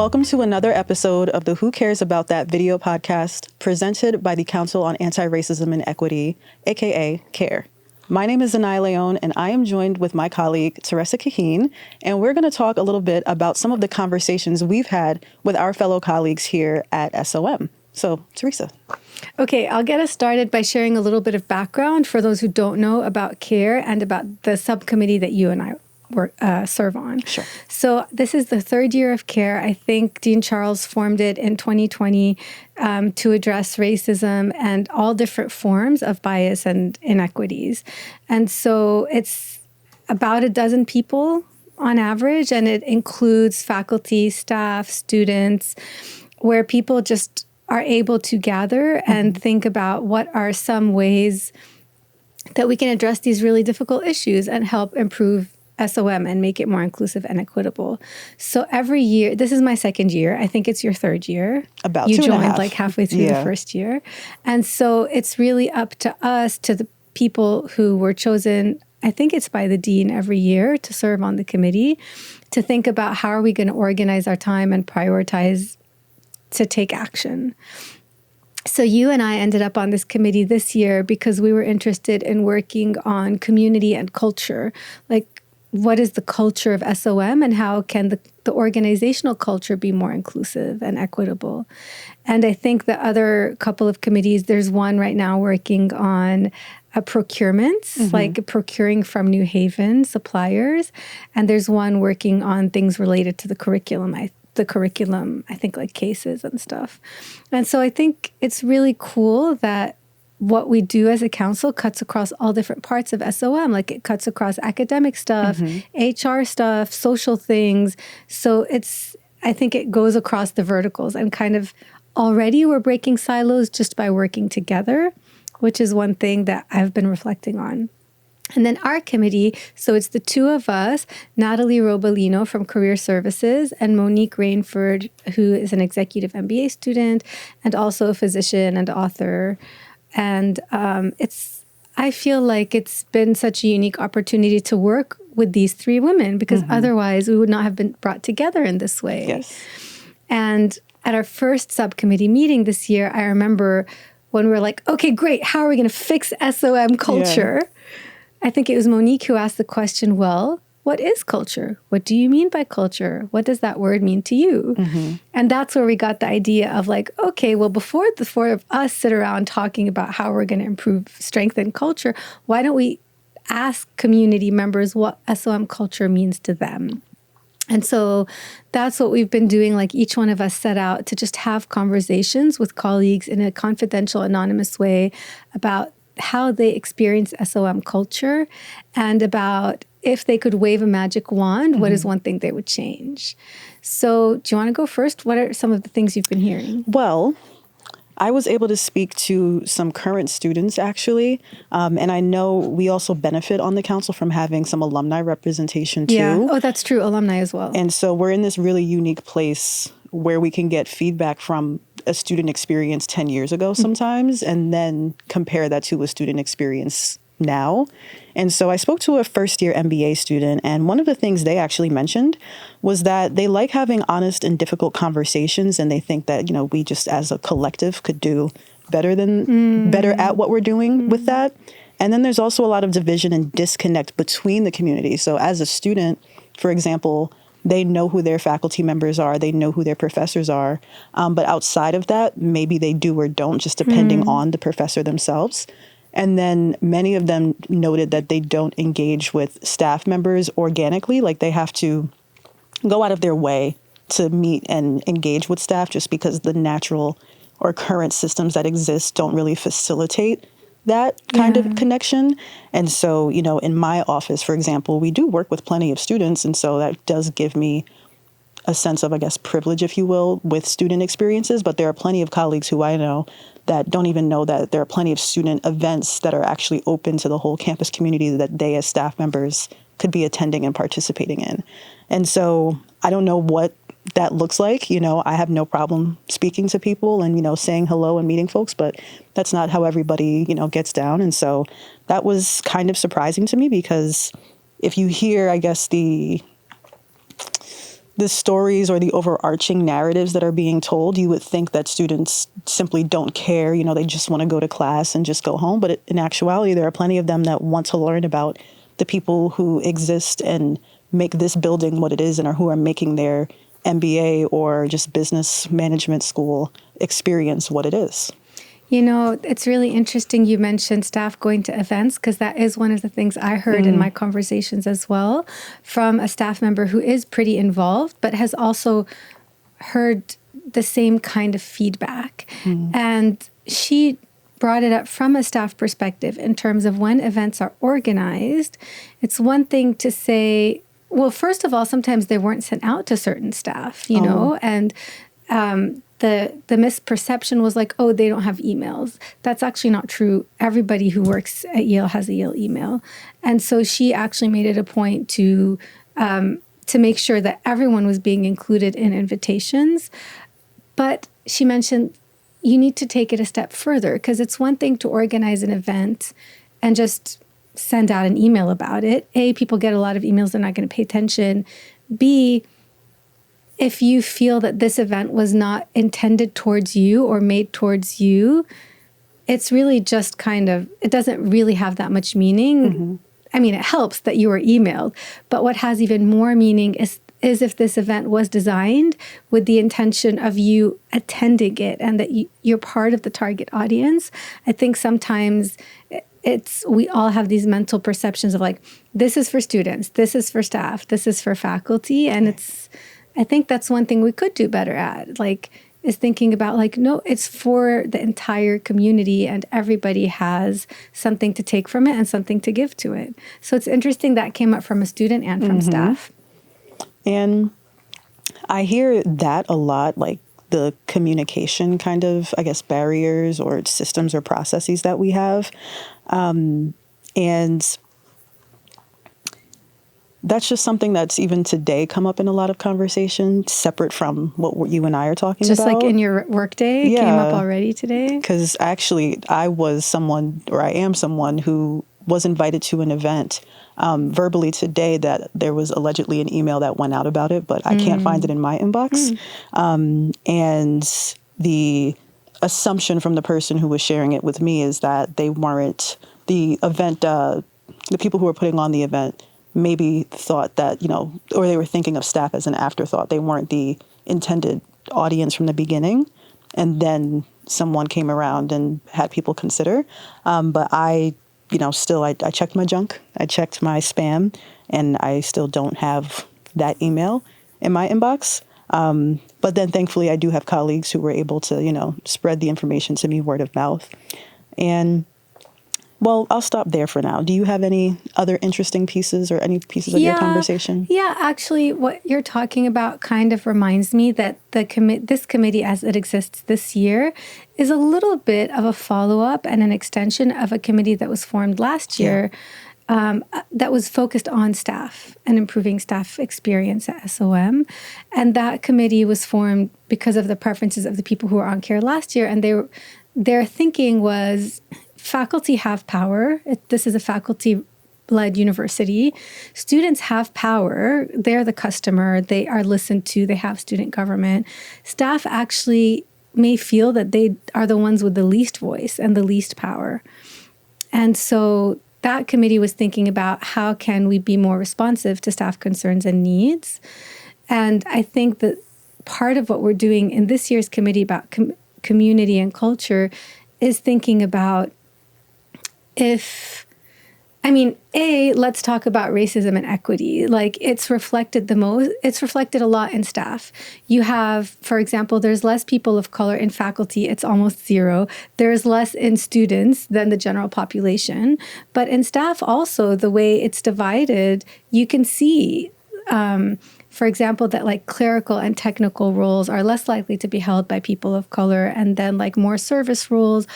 Welcome to another episode of the Who Cares About That video podcast presented by the Council on Anti-Racism and Equity, aka CARE. My name is Zanai Leon, and I am joined with my colleague, Teresa Kaheen, and we're going to talk a little bit about some of the conversations we've had with our fellow colleagues here at SOM. So, Teresa. Okay, I'll get us started by sharing a little bit of background for those who don't know about CARE and about the subcommittee that you and I serve on. Sure. So this is the third year of CARE. I think Dean Charles formed it in 2020 to address racism and all different forms of bias and inequities. And so it's about a dozen people on average, and it includes faculty, staff, students, where people just are able to gather and think about what are some ways that we can address these really difficult issues and help improve SOM and make it more inclusive and equitable. So every year, this is my second year. I think it's your third year. About you 2.5. joined like halfway through the first year. And so it's really up to us, to the people who were chosen, I think it's by the dean every year, to serve on the committee, to think about how are we going to organize our time and prioritize to take action. So you and I ended up on this committee this year because we were interested in working on community and culture. Like, what is the culture of SOM and how can the organizational culture be more inclusive and equitable? And I think the other couple of committees, there's one right now working on procurements, like procuring from New Haven suppliers. And there's one working on things related to the curriculum, I think like cases and stuff. And so I think it's really cool that what we do as a council cuts across all different parts of SOM. Like it cuts across academic stuff, HR stuff, social things. So I think it goes across the verticals and kind of already we're breaking silos just by working together, which is one thing that I've been reflecting on. And then our committee, so it's the two of us, Natalie Robolino from Career Services and Monique Rainford, who is an executive MBA student and also a physician and author. And I feel like it's been such a unique opportunity to work with these three women because otherwise we would not have been brought together in this way. Yes. And at our first subcommittee meeting this year, I remember when we were like, okay, great, how are we going to fix SOM culture? Yeah. I think it was Monique who asked the question, well, what is culture? What do you mean by culture? What does that word mean to you? And that's where we got the idea of like, okay, well, before the four of us sit around talking about how we're going to improve, strengthen culture, why don't we ask community members what SOM culture means to them? And so that's what we've been doing. Like each one of us set out to just have conversations with colleagues in a confidential, anonymous way about how they experience SOM culture and about if they could wave a magic wand, what is one thing they would change? So do you want to go first? What are some of the things you've been hearing? Well, I was able to speak to some current students, actually. And I know we also benefit on the council from having some alumni representation, too. Yeah. Oh, that's true. Alumni as well. And so we're in this really unique place where we can get feedback from a student experience 10 years ago sometimes, and then compare that to a student experience now. And so I spoke to a first-year MBA student, and one of the things they actually mentioned was that they like having honest and difficult conversations, and they think that, we just as a collective could do better at what we're doing with that. And then there's also a lot of division and disconnect between the communities. So as a student, for example, they know who their faculty members are. They know who their professors are. But outside of that, maybe they do or don't, just depending on the professor themselves. And then many of them noted that they don't engage with staff members organically. Like they have to go out of their way to meet and engage with staff just because the natural or current systems that exist don't really facilitate that kind of connection. And so, in my office, for example, we do work with plenty of students. And so that does give me a sense of, I guess, privilege, if you will, with student experiences. But there are plenty of colleagues who I know that don't even know that there are plenty of student events that are actually open to the whole campus community that they as staff members could be attending and participating in. And so I don't know what that looks like. I have no problem speaking to people and, saying hello and meeting folks, but that's not how everybody, gets down. And so that was kind of surprising to me because if you hear, I guess, the the stories or the overarching narratives that are being told, you would think that students simply don't care. They just want to go to class and just go home. But in actuality, there are plenty of them that want to learn about the people who exist and make this building what it is, and or who are making their MBA or just business management school experience what it is. It's really interesting you mentioned staff going to events, because that is one of the things I heard in my conversations as well from a staff member who is pretty involved, but has also heard the same kind of feedback. And she brought it up from a staff perspective in terms of when events are organized. It's one thing to say, well, first of all, sometimes they weren't sent out to certain staff, know, and the misperception was like, oh, they don't have emails. That's actually not true. Everybody who works at Yale has a Yale email. And so she actually made it a point to make sure that everyone was being included in invitations. But she mentioned you need to take it a step further, because it's one thing to organize an event and just send out an email about it. A, people get a lot of emails, they're not going to pay attention. B, if you feel that this event was not intended towards you or made towards you, it's really just it doesn't really have that much meaning. I mean, it helps that you were emailed, but what has even more meaning is if this event was designed with the intention of you attending it and that you're part of the target audience. I think sometimes we all have these mental perceptions of like, this is for students, this is for staff, this is for faculty, and I think that's one thing we could do better at, is thinking about no, it's for the entire community and everybody has something to take from it and something to give to it. So it's interesting that came up from a student and from staff. And I hear that a lot, the communication kind of, I guess, barriers or systems or processes that we have. And that's just something that's even today come up in a lot of conversation, separate from what you and I are talking about. Just like in your workday, came up already today? Because actually I am someone who was invited to an event verbally today that there was allegedly an email that went out about it, but I can't find it in my inbox. And the assumption from the person who was sharing it with me is that they weren't the event, the people who were putting on the event maybe thought that, or they were thinking of staff as an afterthought. They weren't the intended audience from the beginning. And then someone came around and had people consider. But I checked my junk, I checked my spam, and I still don't have that email in my inbox. But then thankfully I do have colleagues who were able to, spread the information to me word of mouth. And well, I'll stop there for now. Do you have any other interesting pieces or any pieces of your conversation? Yeah, actually, what you're talking about kind of reminds me that this committee, as it exists this year, is a little bit of a follow-up and an extension of a committee that was formed last year that was focused on staff and improving staff experience at SOM. And that committee was formed because of the preferences of the people who were on care last year. And their thinking was, faculty have power. This is a faculty-led university. Students have power. They're the customer. They are listened to. They have student government. Staff actually may feel that they are the ones with the least voice and the least power. And so that committee was thinking about how can we be more responsive to staff concerns and needs. And I think that part of what we're doing in this year's committee about community and culture is thinking about let's talk about racism and equity. It's reflected a lot in staff. You have, for example, there's less people of color in faculty. It's almost zero. There's less in students than the general population. But in staff also, the way it's divided, you can see, for example, that clerical and technical roles are less likely to be held by people of color. And then more service roles,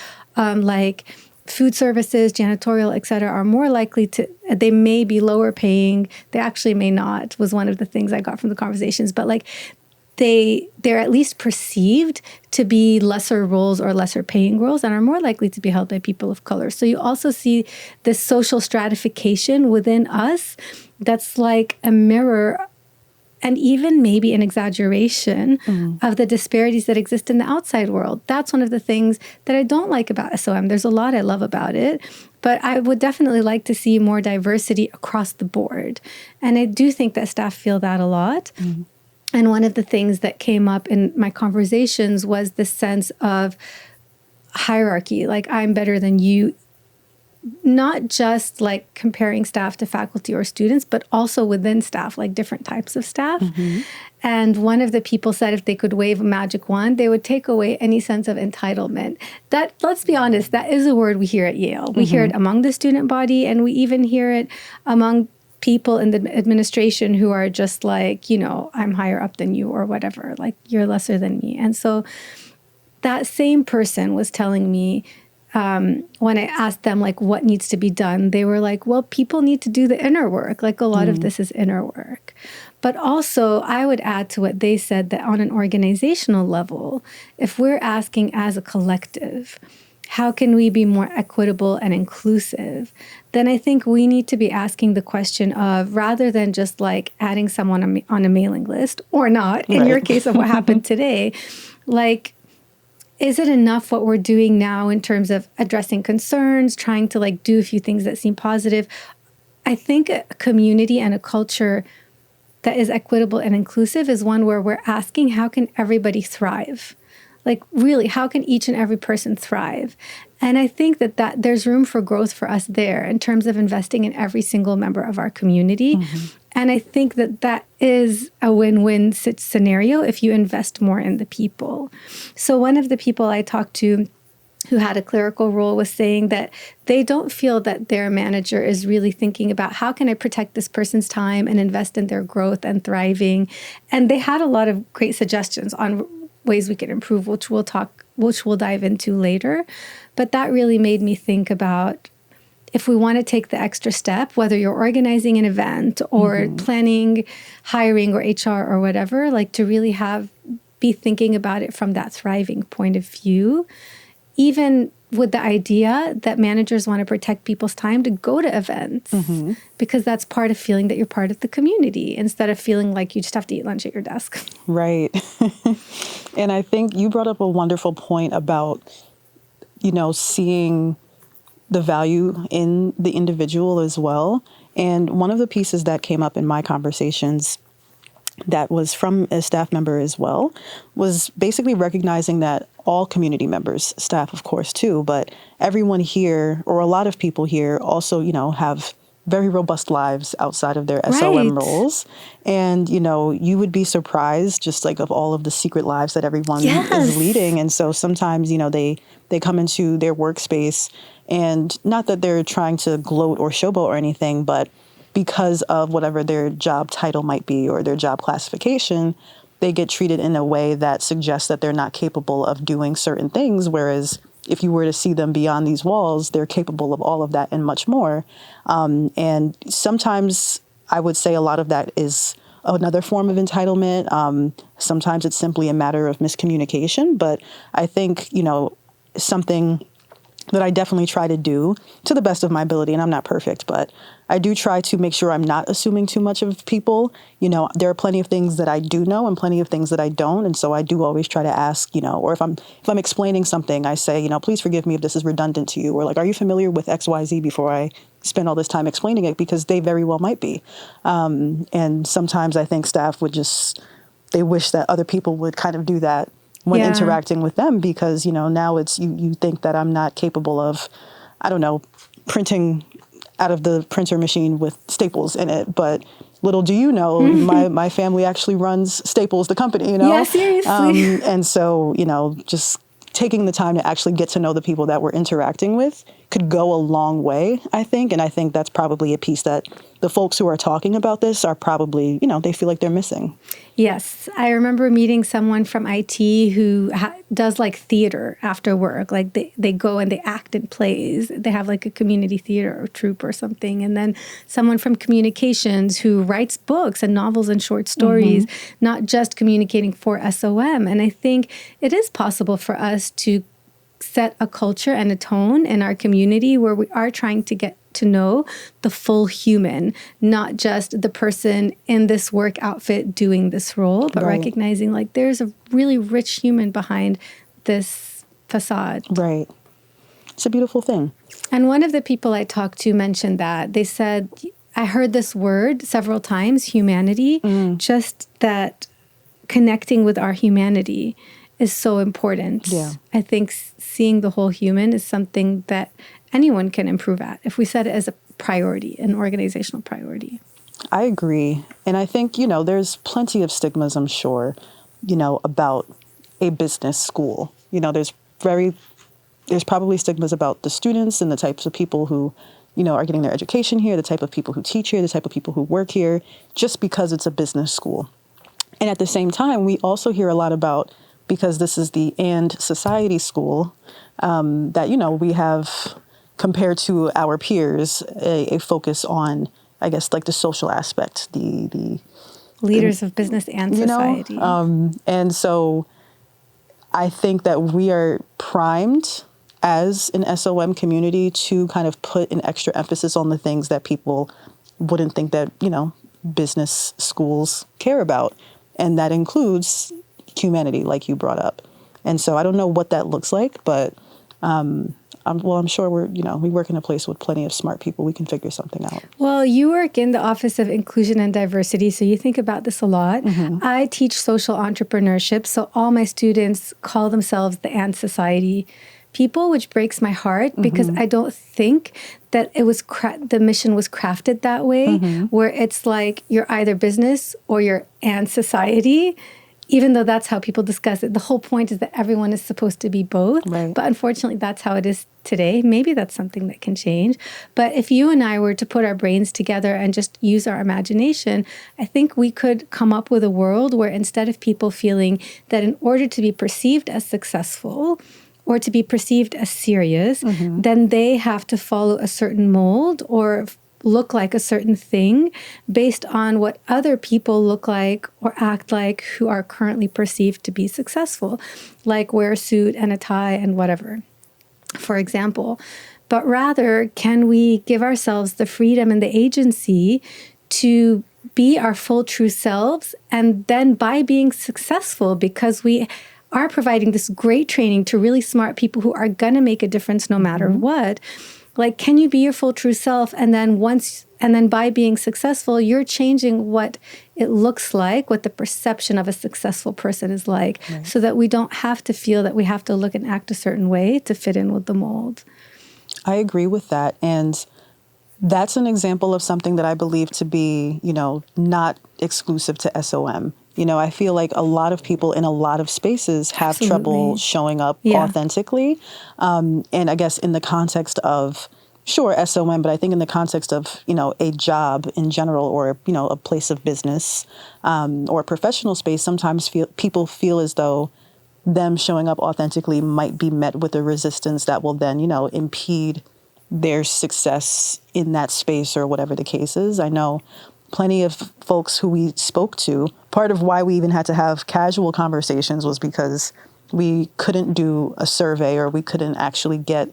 food services, janitorial, et cetera, are more likely they may be lower paying. They actually may not, was one of the things I got from the conversations. But they're at least perceived to be lesser roles or lesser paying roles and are more likely to be held by people of color. So you also see this social stratification within us that's like a mirror and even maybe an exaggeration of the disparities that exist in the outside world. That's one of the things that I don't like about SOM. There's a lot I love about it, but I would definitely like to see more diversity across the board. And I do think that staff feel that a lot. And one of the things that came up in my conversations was the sense of hierarchy, like I'm better than you, not just like comparing staff to faculty or students, but also within staff, like different types of staff. And one of the people said if they could wave a magic wand, they would take away any sense of entitlement. That, let's be honest, that is a word we hear at Yale. We hear it among the student body, and we even hear it among people in the administration who are just like, you know, I'm higher up than you or whatever, like you're lesser than me. And so that same person was telling me, when I asked them like what needs to be done, they were like, well, people need to do the inner work. Like a lot of this is inner work. But also I would add to what they said that on an organizational level, if we're asking as a collective, how can we be more equitable and inclusive? Then I think we need to be asking the question of, rather than just like adding someone on a mailing list or not, in your case of what happened today, like, is it enough what we're doing now in terms of addressing concerns, trying to like do a few things that seem positive? I think a community and a culture that is equitable and inclusive is one where we're asking, how can everybody thrive? Like really, how can each and every person thrive? And I think that there's room for growth for us there in terms of investing in every single member of our community. And I think that is a win-win scenario if you invest more in the people. So one of the people I talked to who had a clerical role was saying that they don't feel that their manager is really thinking about how can I protect this person's time and invest in their growth and thriving. And they had a lot of great suggestions on ways we can improve, which we'll dive into later. But that really made me think about, if we want to take the extra step, whether you're organizing an event or planning, hiring, or HR or whatever, like to really be thinking about it from that thriving point of view, even with the idea that managers want to protect people's time to go to events, because that's part of feeling that you're part of the community instead of feeling like you just have to eat lunch at your desk. Right. And I think you brought up a wonderful point about, you know, seeing the value in the individual as well. And one of the pieces that came up in my conversations that was from a staff member as well was basically recognizing that all community members, staff of course too, but everyone here, or a lot of people here, also, you know, have very robust lives outside of their SOM roles. And, you know, you would be surprised just like of all of the secret lives that everyone is leading. And so sometimes, you know, they come into their workspace, and not that they're trying to gloat or showboat or anything, but because of whatever their job title might be or their job classification, they get treated in a way that suggests that they're not capable of doing certain things. Whereas if you were to see them beyond these walls, they're capable of all of that and much more. And sometimes I would say a lot of that is another form of entitlement. Sometimes it's simply a matter of miscommunication. But I think, you know, something that I definitely try to do to the best of my ability, and I'm not perfect, but I do try to make sure I'm not assuming too much of people. You know, there are plenty of things that I do know and plenty of things that I don't. And so I do always try to ask, you know, or if I'm explaining something, I say, you know, please forgive me if this is redundant to you, or like, are you familiar with XYZ before I spend all this time explaining it? Because they very well might be. And sometimes I think staff would they wish that other people would kind of do that when interacting with them, because, you know, now it's you think that I'm not capable of, I don't know, printing out of the printer machine with Staples in it. But little do you know, my family actually runs Staples, the company, you know? Yeah, seriously. And so, you know, just taking the time to actually get to know the people that we're interacting with could go a long way, I think. And I think that's probably a piece that the folks who are talking about this are probably, you know, they feel like they're missing. Yes. I remember meeting someone from IT who does like theater after work. Like they go and they act in plays. They have like a community theater or troupe or something. And then someone from communications who writes books and novels and short stories, not just communicating for SOM. And I think it is possible for us to set a culture and a tone in our community where we are trying to get to know the full human, not just the person in this work outfit doing this role, but recognizing like there's a really rich human behind this facade. Right. It's a beautiful thing. And one of the people I talked to mentioned that. They said, I heard this word several times, humanity, just that connecting with our humanity is so important. Yeah. I think seeing the whole human is something that anyone can improve at if we set it as a priority, an organizational priority. I agree. And I think, there's plenty of stigmas, I'm sure, about a business school. There's probably stigmas about the students and the types of people who, are getting their education here, the type of people who teach here, the type of people who work here, just because it's a business school. And at the same time, we also hear a lot about, because this is the and society school, that, we have, compared to our peers, a focus on, I guess, like the social aspect, the leaders of business and society. And so I think that we are primed as an SOM community to kind of put an extra emphasis on the things that people wouldn't think that, business schools care about. And that includes humanity, like you brought up. And so I don't know what that looks like, but I'm sure we work in a place with plenty of smart people. We can figure something out. Well, you work in the Office of Inclusion and Diversity, so you think about this a lot. I teach social entrepreneurship, so all my students call themselves the And Society people, which breaks my heart because I don't think that it was the mission was crafted that way, where it's like you're either business or you're And Society. Even though that's how people discuss it, the whole point is that everyone is supposed to be both. Right. But unfortunately, that's how it is today. Maybe that's something that can change. But if you and I were to put our brains together and just use our imagination, I think we could come up with a world where instead of people feeling that in order to be perceived as successful or to be perceived as serious, then they have to follow a certain mold or look like a certain thing based on what other people look like or act like who are currently perceived to be successful, like wear a suit and a tie and whatever, for example. But rather, can we give ourselves the freedom and the agency to be our full true selves, and then by being successful, because we are providing this great training to really smart people who are going to make a difference no matter what, like, can you be your full true self? And then by being successful, you're changing what it looks like, what the perception of a successful person is like, so that we don't have to feel that we have to look and act a certain way to fit in with the mold. I agree with that. And that's an example of something that I believe to be, not exclusive to SOM. I feel like a lot of people in a lot of spaces have trouble showing up authentically. And I guess in the context of, sure, SOM, but I think in the context of, a job in general or, a place of business or a professional space, sometimes people feel as though them showing up authentically might be met with a resistance that will then, impede their success in that space or whatever the case is. I know plenty of folks who we spoke to, part of why we even had to have casual conversations was because we couldn't do a survey or we couldn't actually get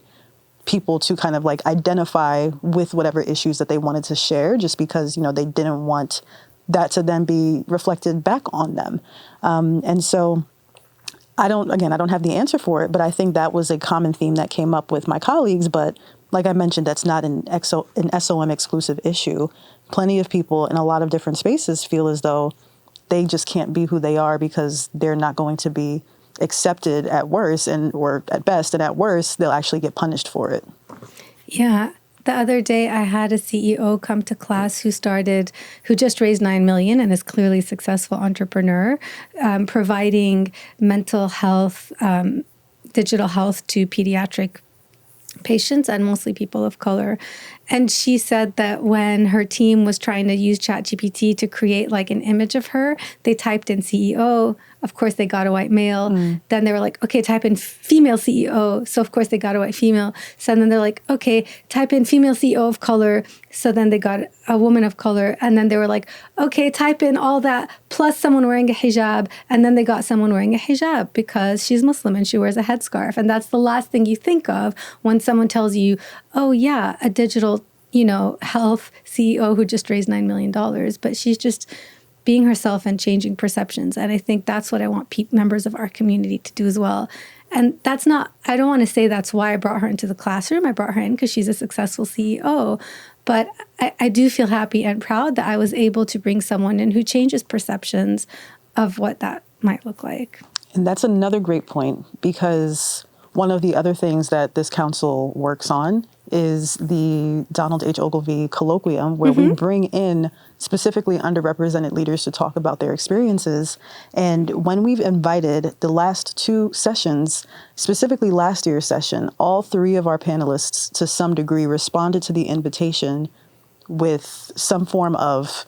people to kind of like identify with whatever issues that they wanted to share, just because, they didn't want that to then be reflected back on them. And so I don't have the answer for it, but I think that was a common theme that came up with my colleagues. But like I mentioned, that's not an SOM exclusive issue. Plenty of people in a lot of different spaces feel as though they just can't be who they are because they're not going to be accepted at worst or at best, and at worst, they'll actually get punished for it. Yeah. The other day, I had a CEO come to class who just raised $9 million and is clearly a successful entrepreneur, providing mental health, digital health to pediatric patients and mostly people of color. And she said that when her team was trying to use ChatGPT to create like an image of her, they typed in CEO. Of course, they got a white male. Then they were like, okay, type in female CEO. So of course, they got a white female. So then they're like, okay, type in female CEO of color. So then they got a woman of color. And then they were like, okay, type in all that plus someone wearing a hijab. And then they got someone wearing a hijab because she's Muslim and she wears a headscarf. And that's the last thing you think of when someone tells you, oh yeah, a digital health CEO who just raised $9 million, but she's just being herself and changing perceptions. And I think that's what I want members of our community to do as well. And that's not, I don't want to say that's why I brought her into the classroom. I brought her in because she's a successful CEO. But I do feel happy and proud that I was able to bring someone in who changes perceptions of what that might look like. And that's another great point, because one of the other things that this council works on is the Donald H. Ogilvy Colloquium, where we bring in specifically underrepresented leaders to talk about their experiences. And when we've invited the last 2 sessions, specifically last year's session, all 3 of our panelists to some degree responded to the invitation with some form of,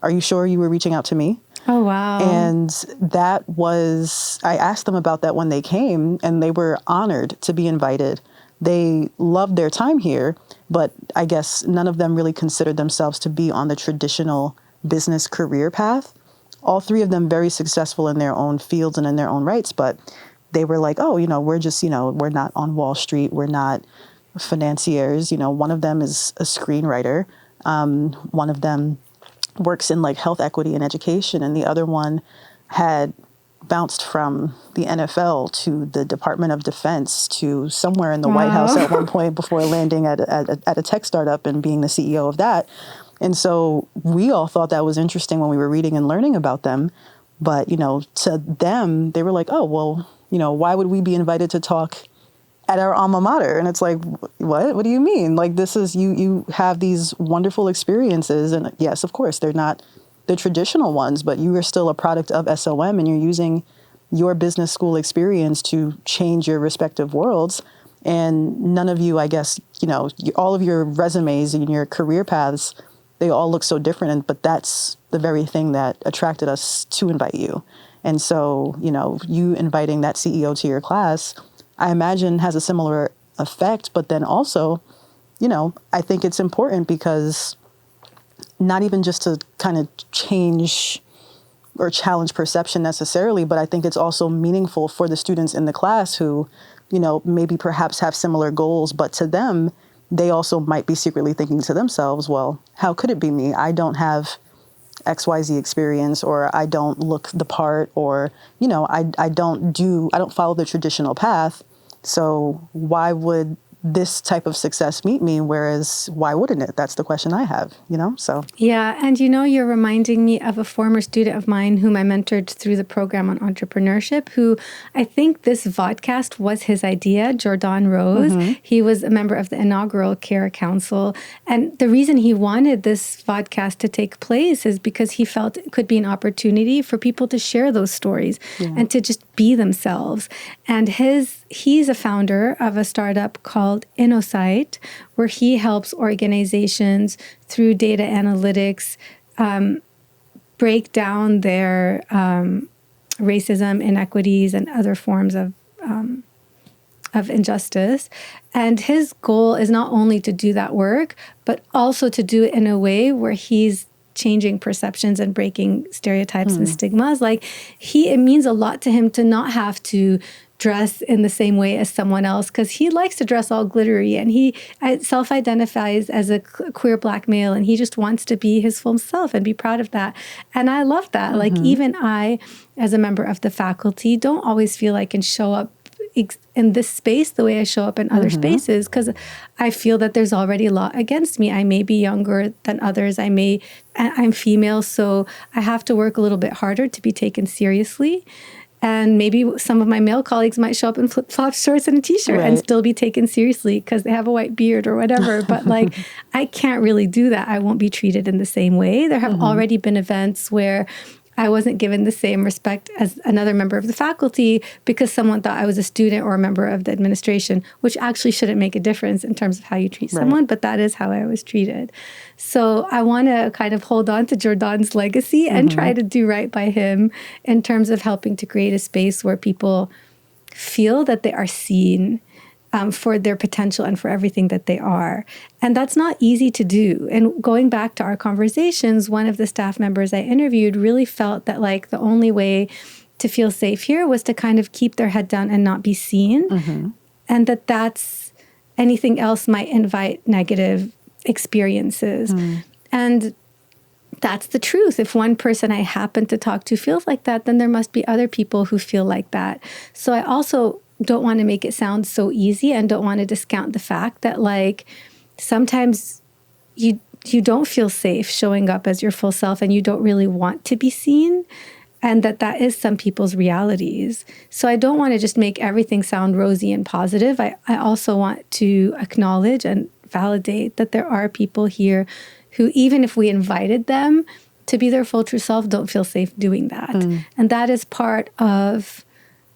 "Are you sure you were reaching out to me?" Oh, wow. And that was, I asked them about that when they came, and they were honored to be invited. They loved their time here, but I guess none of them really considered themselves to be on the traditional business career path. All 3 of them very successful in their own fields and in their own rights, but they were like, oh, we're just, we're not on Wall Street. We're not financiers. One of them is a screenwriter. One of them works in like health equity and education, and the other one had bounced from the NFL to the Department of Defense to somewhere in the White House at one point before landing at a tech startup and being the CEO of that. And so we all thought that was interesting when we were reading and learning about them. But, to them, they were like, oh, well, why would we be invited to talk at our alma mater? And it's like, what do you mean? Like, this is, you have these wonderful experiences. And yes, of course, they're not the traditional ones, but you are still a product of SOM, and you're using your business school experience to change your respective worlds. And none of you, I guess, all of your resumes and your career paths, they all look so different. But that's the very thing that attracted us to invite you. And so, you inviting that CEO to your class, I imagine, has a similar effect. But then also, I think it's important because not even just to kind of change or challenge perception necessarily, but I think it's also meaningful for the students in the class who, maybe perhaps have similar goals, but to them, they also might be secretly thinking to themselves, well, how could it be me? I don't have XYZ experience, or I don't look the part, or, I don't follow the traditional path. So why would this type of success meet me? Whereas why wouldn't it? That's the question I have, so. Yeah. And you're reminding me of a former student of mine whom I mentored through the program on entrepreneurship, who I think this vodcast was his idea, Jordan Rose. He was a member of the inaugural CARE Council. And the reason he wanted this vodcast to take place is because he felt it could be an opportunity for people to share those stories and to just be themselves. And he's a founder of a startup called InnoSight, where he helps organizations through data analytics break down their racism, inequities, and other forms of injustice. And his goal is not only to do that work, but also to do it in a way where he's changing perceptions and breaking stereotypes and stigmas. Like, it means a lot to him to not have to dress in the same way as someone else, because he likes to dress all glittery, and he self-identifies as a queer Black male, and he just wants to be his full self and be proud of that. And I love that. Like, even I, as a member of the faculty, don't always feel I can show up in this space the way I show up in other spaces, because I feel that there's already a lot against me. I may be younger than others. I'm female, so I have to work a little bit harder to be taken seriously. And maybe some of my male colleagues might show up in flip-flops, shorts, and a T-shirt and still be taken seriously because they have a white beard or whatever. But I can't really do that. I won't be treated in the same way. There have already been events where I wasn't given the same respect as another member of the faculty because someone thought I was a student or a member of the administration, which actually shouldn't make a difference in terms of how you treat someone, but that is how I was treated. So I want to kind of hold on to Jordan's legacy and try to do right by him in terms of helping to create a space where people feel that they are seen for their potential and for everything that they are. And that's not easy to do. And going back to our conversations, one of the staff members I interviewed really felt that the only way to feel safe here was to kind of keep their head down and not be seen. And that's anything else might invite negative experiences. And that's the truth. If one person I happen to talk to feels like that, then there must be other people who feel like that. So I also don't want to make it sound so easy, and don't want to discount the fact that, like, sometimes you don't feel safe showing up as your full self, and you don't really want to be seen, and that is some people's realities. So I don't want to just make everything sound rosy and positive. I also want to acknowledge and validate that there are people here who, even if we invited them to be their full true self, don't feel safe doing that. And that is part of,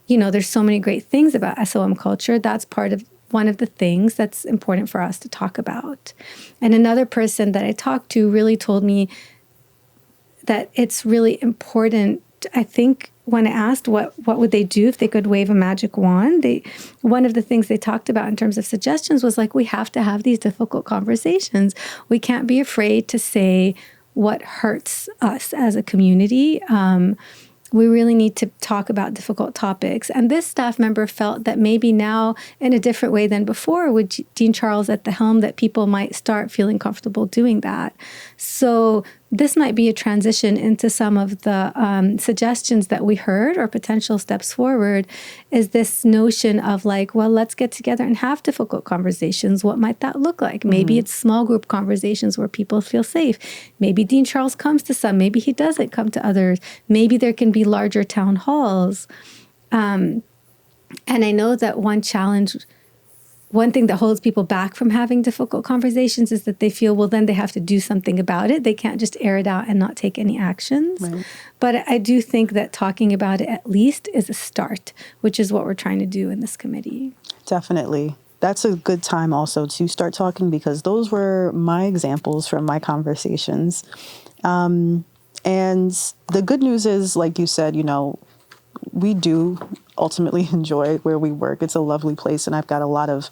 there's so many great things about SOM culture. That's part of one of the things that's important for us to talk about. And another person that I talked to really told me that it's really important. I think when I asked what would they do if they could wave a magic wand, one of the things they talked about in terms of suggestions was, like, we have to have these difficult conversations. We can't be afraid to say what hurts us as a community. We really need to talk about difficult topics. And this staff member felt that maybe now, in a different way than before, with Dean Charles at the helm, that people might start feeling comfortable doing that. So this might be a transition into some of the suggestions that we heard, or potential steps forward, is this notion of, like, well, let's get together and have difficult conversations. What might that look like? Maybe it's small group conversations where people feel safe. Maybe Dean Charles comes to some. Maybe he doesn't come to others. Maybe there can be larger town halls. And I know that one thing that holds people back from having difficult conversations is that they feel, well, then they have to do something about it. They can't just air it out and not take any actions. Right. But I do think that talking about it at least is a start, which is what we're trying to do in this committee. Definitely. That's a good time also to start talking, because those were my examples from my conversations. And the good news is, like you said, we do ultimately enjoy where we work. It's a lovely place, and I've got a lot of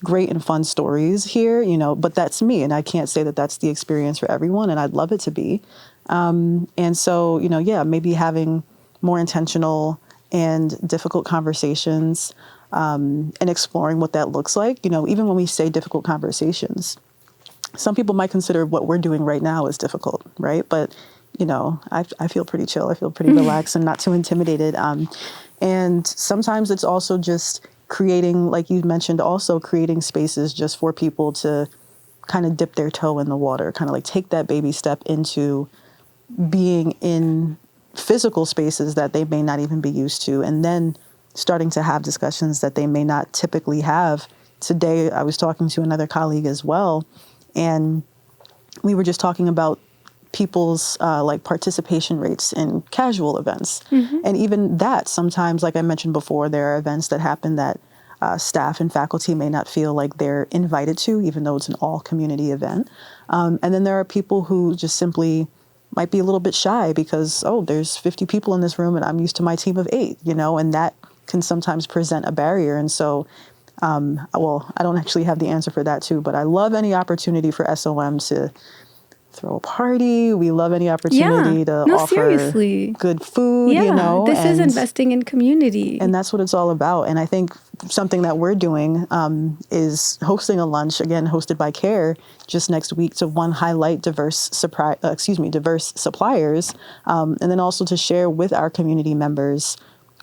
great and fun stories here, but that's me, and I can't say that that's the experience for everyone, and I'd love it to be. And so, maybe having more intentional and difficult conversations, and exploring what that looks like. Even when we say difficult conversations, some people might consider what we're doing right now as difficult, right? But I feel pretty chill. I feel pretty relaxed and not too intimidated. And sometimes it's also just creating, like you mentioned, also creating spaces just for people to kind of dip their toe in the water, kind of like take that baby step into being in physical spaces that they may not even be used to, and then starting to have discussions that they may not typically have. Today, I was talking to another colleague as well, and we were just talking about people's participation rates in casual events. And even that, sometimes, like I mentioned before, there are events that happen that staff and faculty may not feel like they're invited to, even though it's an all community event. And then there are people who just simply might be a little bit shy because, there's 50 people in this room and I'm used to my team of 8, and that can sometimes present a barrier. And so, I don't actually have the answer for that too, but I love any opportunity for SOM to throw a party. We love any opportunity to offer seriously good food, This is investing in community. And that's what it's all about. And I think something that we're doing is hosting a lunch, again, hosted by CARE, just next week, to highlight diverse suppliers, and then also to share with our community members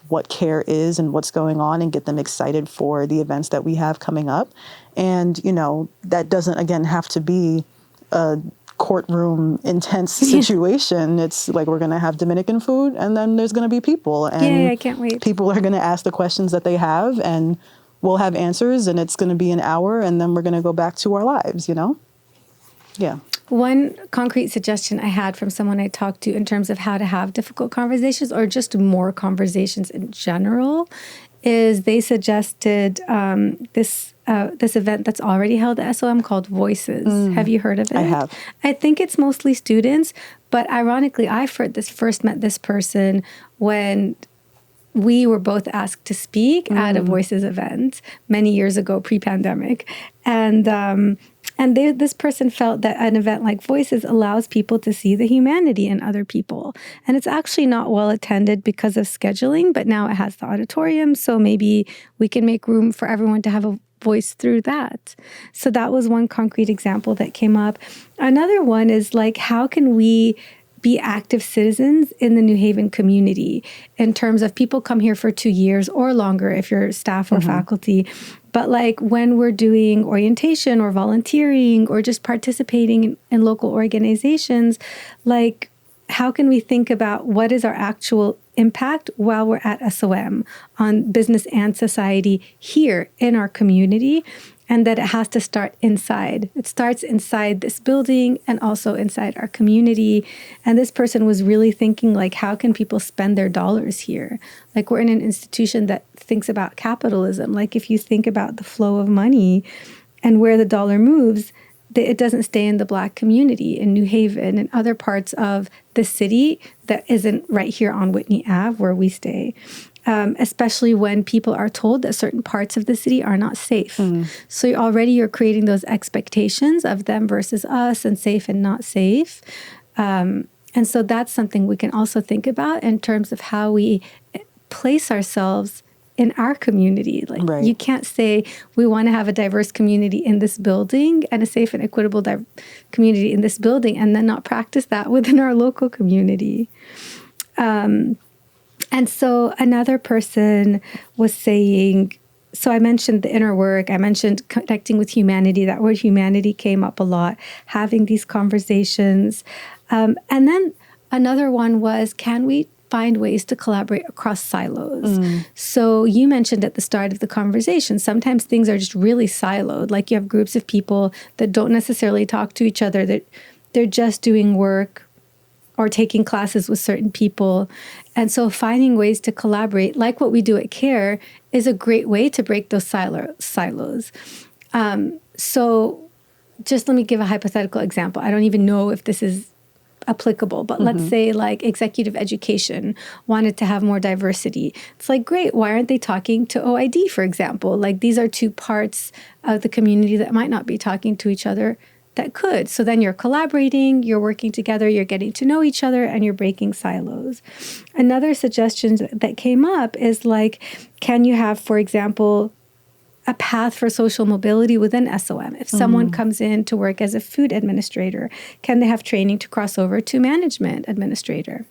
what CARE is and what's going on, and get them excited for the events that we have coming up. And, that doesn't, again, have to be a courtroom intense situation. It's like, we're going to have Dominican food, and then there's going to be people, and I can't wait. People are going to ask the questions that they have, and we'll have answers, and it's going to be an hour, and then we're going to go back to our lives, Yeah. One concrete suggestion I had from someone I talked to in terms of how to have difficult conversations, or just more conversations in general, is they suggested this event that's already held at SOM called Voices. Have you heard of it? I have. I think it's mostly students, but ironically, I first met this person when we were both asked to speak at a Voices event many years ago, pre-pandemic. And And this person felt that an event like Voices allows people to see the humanity in other people. And it's actually not well attended because of scheduling, but now it has the auditorium. So maybe we can make room for everyone to have a voice through that. So that was one concrete example that came up. Another one is like, how can we be active citizens in the New Haven community in terms of people come here for 2 years or longer if you're staff or faculty. But like when we're doing orientation or volunteering or just participating in local organizations, like how can we think about what is our actual impact while we're at SOM on business and society here in our community? And that it has to start inside. It starts inside this building and also inside our community. And this person was really thinking, like, how can people spend their dollars here? Like, we're in an institution that thinks about capitalism. Like, if you think about the flow of money and where the dollar moves, it doesn't stay in the Black community in New Haven and other parts of the city that isn't right here on Whitney Ave where we stay. Especially when people are told that certain parts of the city are not safe. So you're creating those expectations of them versus us and safe and not safe. And so that's something we can also think about in terms of how we place ourselves in our community. Like you can't say we want to have a diverse community in this building and a safe and equitable community in this building and then not practice that within our local community. And so another person was saying, so I mentioned the inner work, I mentioned connecting with humanity. That word humanity came up a lot, having these conversations. And then another one was, can we find ways to collaborate across silos? So you mentioned at the start of the conversation, sometimes things are just really siloed. Like you have groups of people that don't necessarily talk to each other, that they're just doing work or taking classes with certain people. And so finding ways to collaborate, like what we do at CARE, is a great way to break those silos. So just let me give a hypothetical example. I don't even know if this is applicable, but let's say like executive education wanted to have more diversity. It's like, great, why aren't they talking to OID, for example? Like these are two parts of the community that might not be talking to each other that could. So then you're collaborating, you're working together, you're getting to know each other, and you're breaking silos. Another suggestion that came up is like, can you have, for example, a path for social mobility within SOM? If someone comes in to work as a food administrator, can they have training to cross over to management administrator?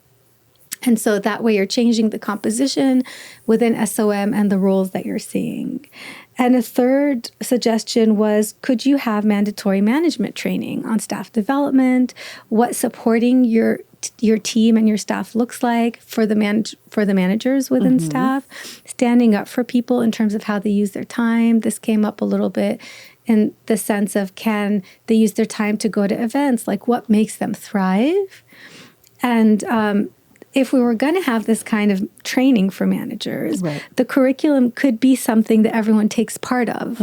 And so that way you're changing the composition within SOM and the roles that you're seeing. And a third suggestion was, could you have mandatory management training on staff development, what supporting your team and your staff looks like for the managers within staff, standing up for people in terms of how they use their time. This came up a little bit in the sense of, can they use their time to go to events? Like, what makes them thrive? And if we were going to have this kind of training for managers, the curriculum could be something that everyone takes part of,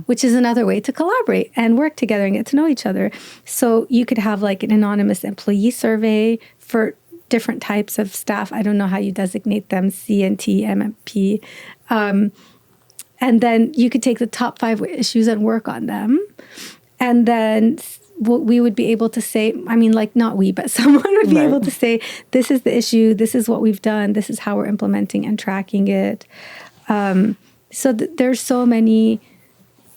which is another way to collaborate and work together and get to know each other. So you could have like an anonymous employee survey for different types of staff. I don't know how you designate them, CNT, MMP. And then you could take the top 5 issues and work on them. And then we would be able to say, I mean, like not we, but someone would be able to say, this is the issue, this is what we've done, this is how we're implementing and tracking it. So there's so many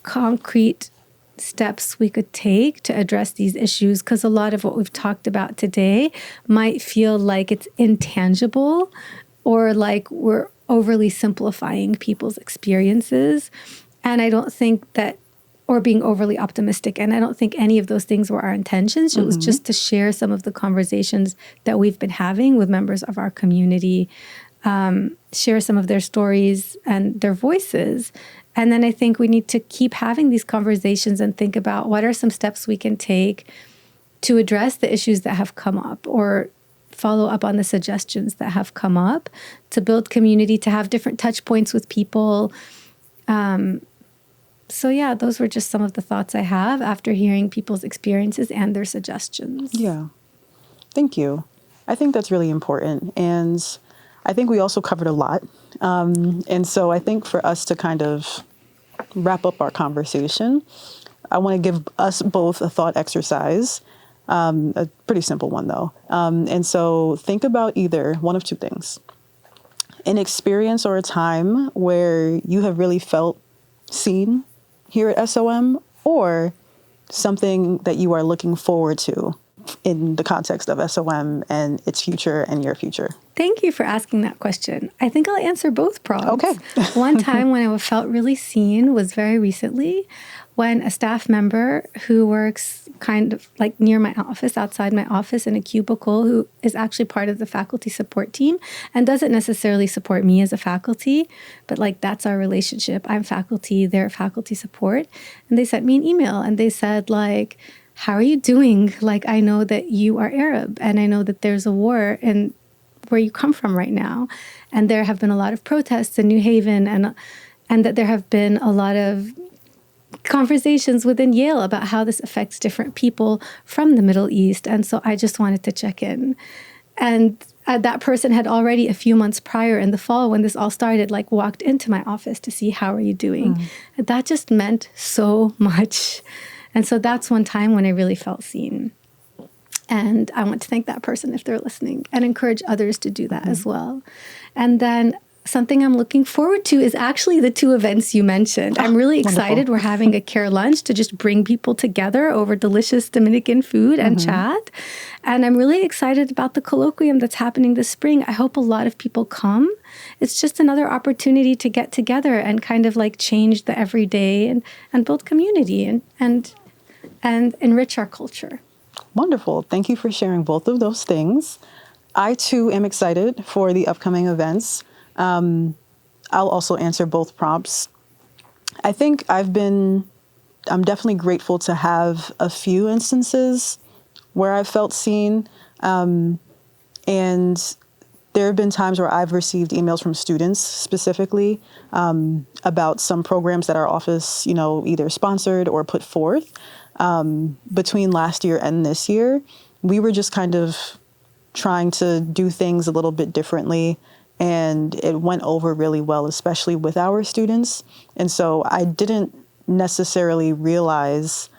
concrete steps we could take to address these issues, because a lot of what we've talked about today might feel like it's intangible or like we're overly simplifying people's experiences. And I don't think that, or being overly optimistic. And I don't think any of those things were our intentions. It was just to share some of the conversations that we've been having with members of our community, share some of their stories and their voices. And then I think we need to keep having these conversations and think about what are some steps we can take to address the issues that have come up, or follow up on the suggestions that have come up, to build community, to have different touch points with people. So yeah, those were just some of the thoughts I have after hearing people's experiences and their suggestions. Yeah. Thank you. I think that's really important. And I think we also covered a lot. And so I think for us to kind of wrap up our conversation, I want to give us both a thought exercise, a pretty simple one though. And so think about either one of two things: an experience or a time where you have really felt seen here at SOM, or something that you are looking forward to in the context of SOM and its future and your future. Thank you for asking that question. I think I'll answer both prompts. Okay. One time when I felt really seen was very recently, when a staff member who works kind of like near my office, outside my office in a cubicle, who is actually part of the faculty support team and doesn't necessarily support me as a faculty, but like that's our relationship. I'm faculty, they're faculty support. And they sent me an email and they said like, how are you doing? Like, I know that you are Arab and I know that there's a war in where you come from right now. And there have been a lot of protests in New Haven and that there have been a lot of conversations within Yale about how this affects different people from the Middle East. And so I just wanted to check in. And that person had already a few months prior in the fall when this all started, like walked into my office to see how are you doing. And that just meant so much. And so that's one time when I really felt seen. And I want to thank that person if they're listening and encourage others to do that as well. And then something I'm looking forward to is actually the two events you mentioned. I'm really excited. Wonderful. We're having a care lunch to just bring people together over delicious Dominican food and chat. And I'm really excited about the colloquium that's happening this spring. I hope a lot of people come. It's just another opportunity to get together and kind of like change the everyday and build community and enrich our culture. Wonderful. Thank you for sharing both of those things. I too am excited for the upcoming events. I'll also answer both prompts. I think I'm definitely grateful to have a few instances where I felt seen. And there have been times where I've received emails from students specifically about some programs that our office, either sponsored or put forth. Between last year and this year, we were just kind of trying to do things a little bit differently. And it went over really well, especially with our students. And so I didn't necessarily realize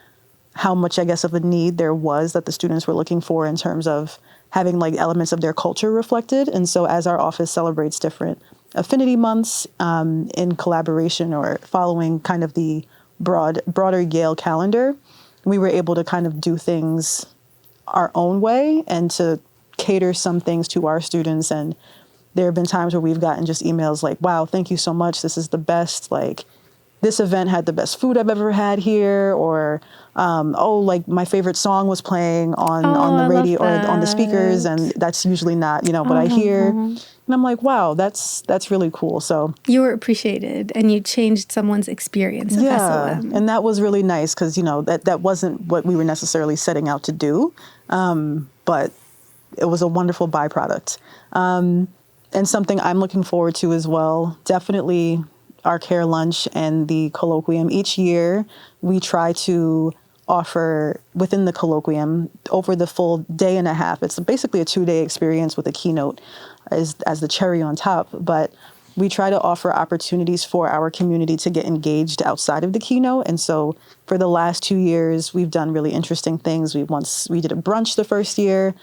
how much, I guess, of a need there was that the students were looking for in terms of having like elements of their culture reflected. And so as our office celebrates different affinity months in collaboration or following kind of the broader Yale calendar, we were able to kind of do things our own way and to cater some things to our students. And there have been times where we've gotten just emails like, wow, thank you so much. This is the best. Like, this event had the best food I've ever had here. Or, like my favorite song was playing on the radio or on the speakers. And that's usually not, what I hear. And I'm like, wow, that's really cool. So you were appreciated and you changed someone's experience of SOM. And that was really nice because, that wasn't what we were necessarily setting out to do. But it was a wonderful byproduct. And something I'm looking forward to as well, definitely our care lunch and the colloquium. Each year, we try to offer within the colloquium over the full day and a half. It's basically a 2-day experience with a keynote as the cherry on top. But we try to offer opportunities for our community to get engaged outside of the keynote. And so for the last 2 years, we've done really interesting things. We did a brunch the first year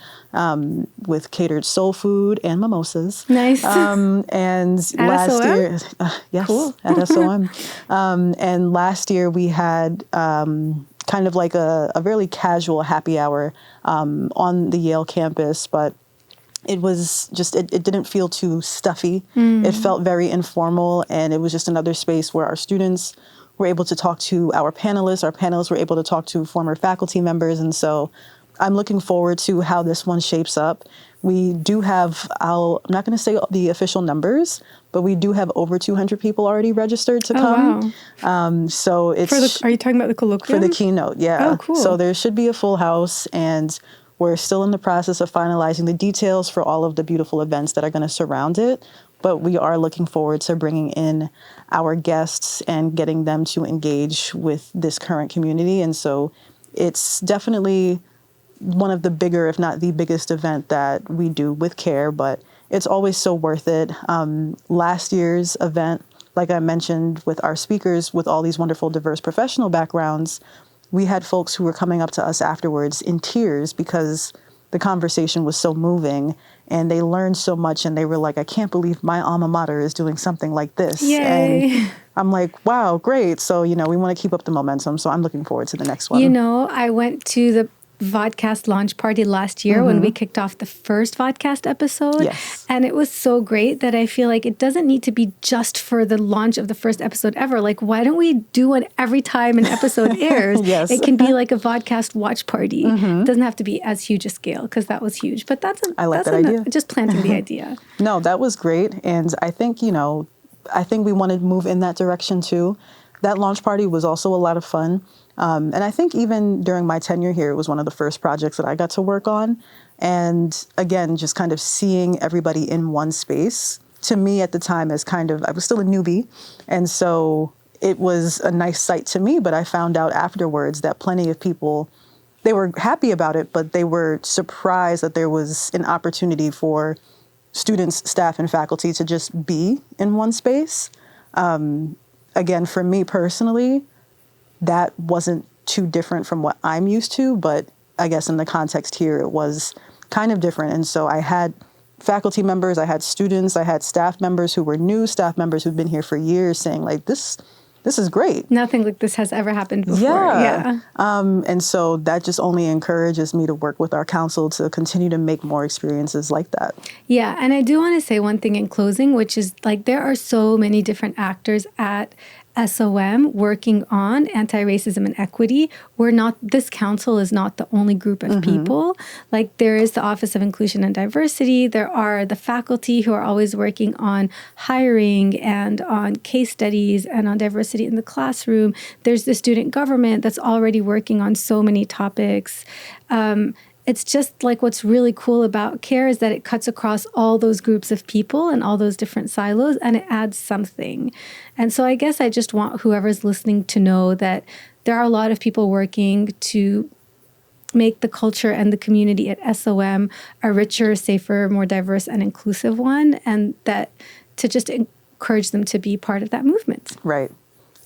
with catered soul food and mimosas. Nice. And at last SOM? year, yes, cool. At SOM. And last year we had kind of like a really casual happy hour on the Yale campus, but it was just, it didn't feel too stuffy. It felt very informal, and it was just another space where our students were able to talk to our panelists. Our panelists were able to talk to former faculty members. And so I'm looking forward to how this one shapes up. We do have, I'm not going to say the official numbers, but we do have over 200 people already registered to come. Wow. So it's... Are you talking about the colloquium? For the keynote, yeah. Oh, cool. So there should be a full house, and we're still in the process of finalizing the details for all of the beautiful events that are going to surround it. But we are looking forward to bringing in our guests and getting them to engage with this current community. And so it's definitely one of the bigger, if not the biggest event that we do with CARE, but it's always so worth it. Last year's event, like I mentioned, with our speakers, with all these wonderful diverse professional backgrounds, we had folks who were coming up to us afterwards in tears because the conversation was so moving and they learned so much, and they were like, I can't believe my alma mater is doing something like this. Yay. And I'm like, wow, great. So, we want to keep up the momentum. So I'm looking forward to the next one. I went to the vodcast launch party last year when we kicked off the first vodcast episode. Yes. And it was so great that I feel like it doesn't need to be just for the launch of the first episode ever. Like, why don't we do one every time an episode airs? Yes. It can be like a vodcast watch party. It doesn't have to be as huge a scale, because that was huge. But I like that idea. Just planting the idea. No, that was great. And I think, I think we want to move in that direction too. That launch party was also a lot of fun. And I think even during my tenure here, it was one of the first projects that I got to work on. And again, just kind of seeing everybody in one space, to me at the time, as I was still a newbie. And so it was a nice sight to me, but I found out afterwards that plenty of people, they were happy about it, but they were surprised that there was an opportunity for students, staff, and faculty to just be in one space. Again, for me personally, that wasn't too different from what I'm used to, but I guess in the context here, it was kind of different. And so I had faculty members, I had students, I had staff members who were new, staff members who've been here for years saying like, this is great. Nothing like this has ever happened before. Yeah. And so that just only encourages me to work with our council to continue to make more experiences like that. Yeah. And I do want to say one thing in closing, which is like, there are so many different actors at SOM working on anti-racism and equity. This council is not the only group of people. Like, there is the Office of Inclusion and Diversity. There are the faculty who are always working on hiring and on case studies and on diversity in the classroom. There's the student government that's already working on so many topics. It's just like, what's really cool about CARE is that it cuts across all those groups of people and all those different silos, and it adds something. And so I guess I just want whoever's listening to know that there are a lot of people working to make the culture and the community at SOM a richer, safer, more diverse and inclusive one, and that to just encourage them to be part of that movement. Right.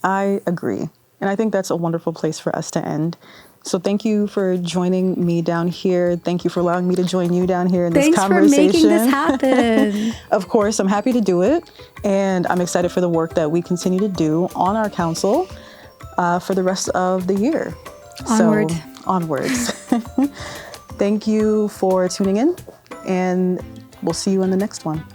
I agree. And I think that's a wonderful place for us to end. So thank you for joining me down here. Thank you for allowing me to join you down here in this conversation. Thanks for making this happen. Of course, I'm happy to do it. And I'm excited for the work that we continue to do on our council for the rest of the year. Onward. So, onwards. Thank you for tuning in, and we'll see you in the next one.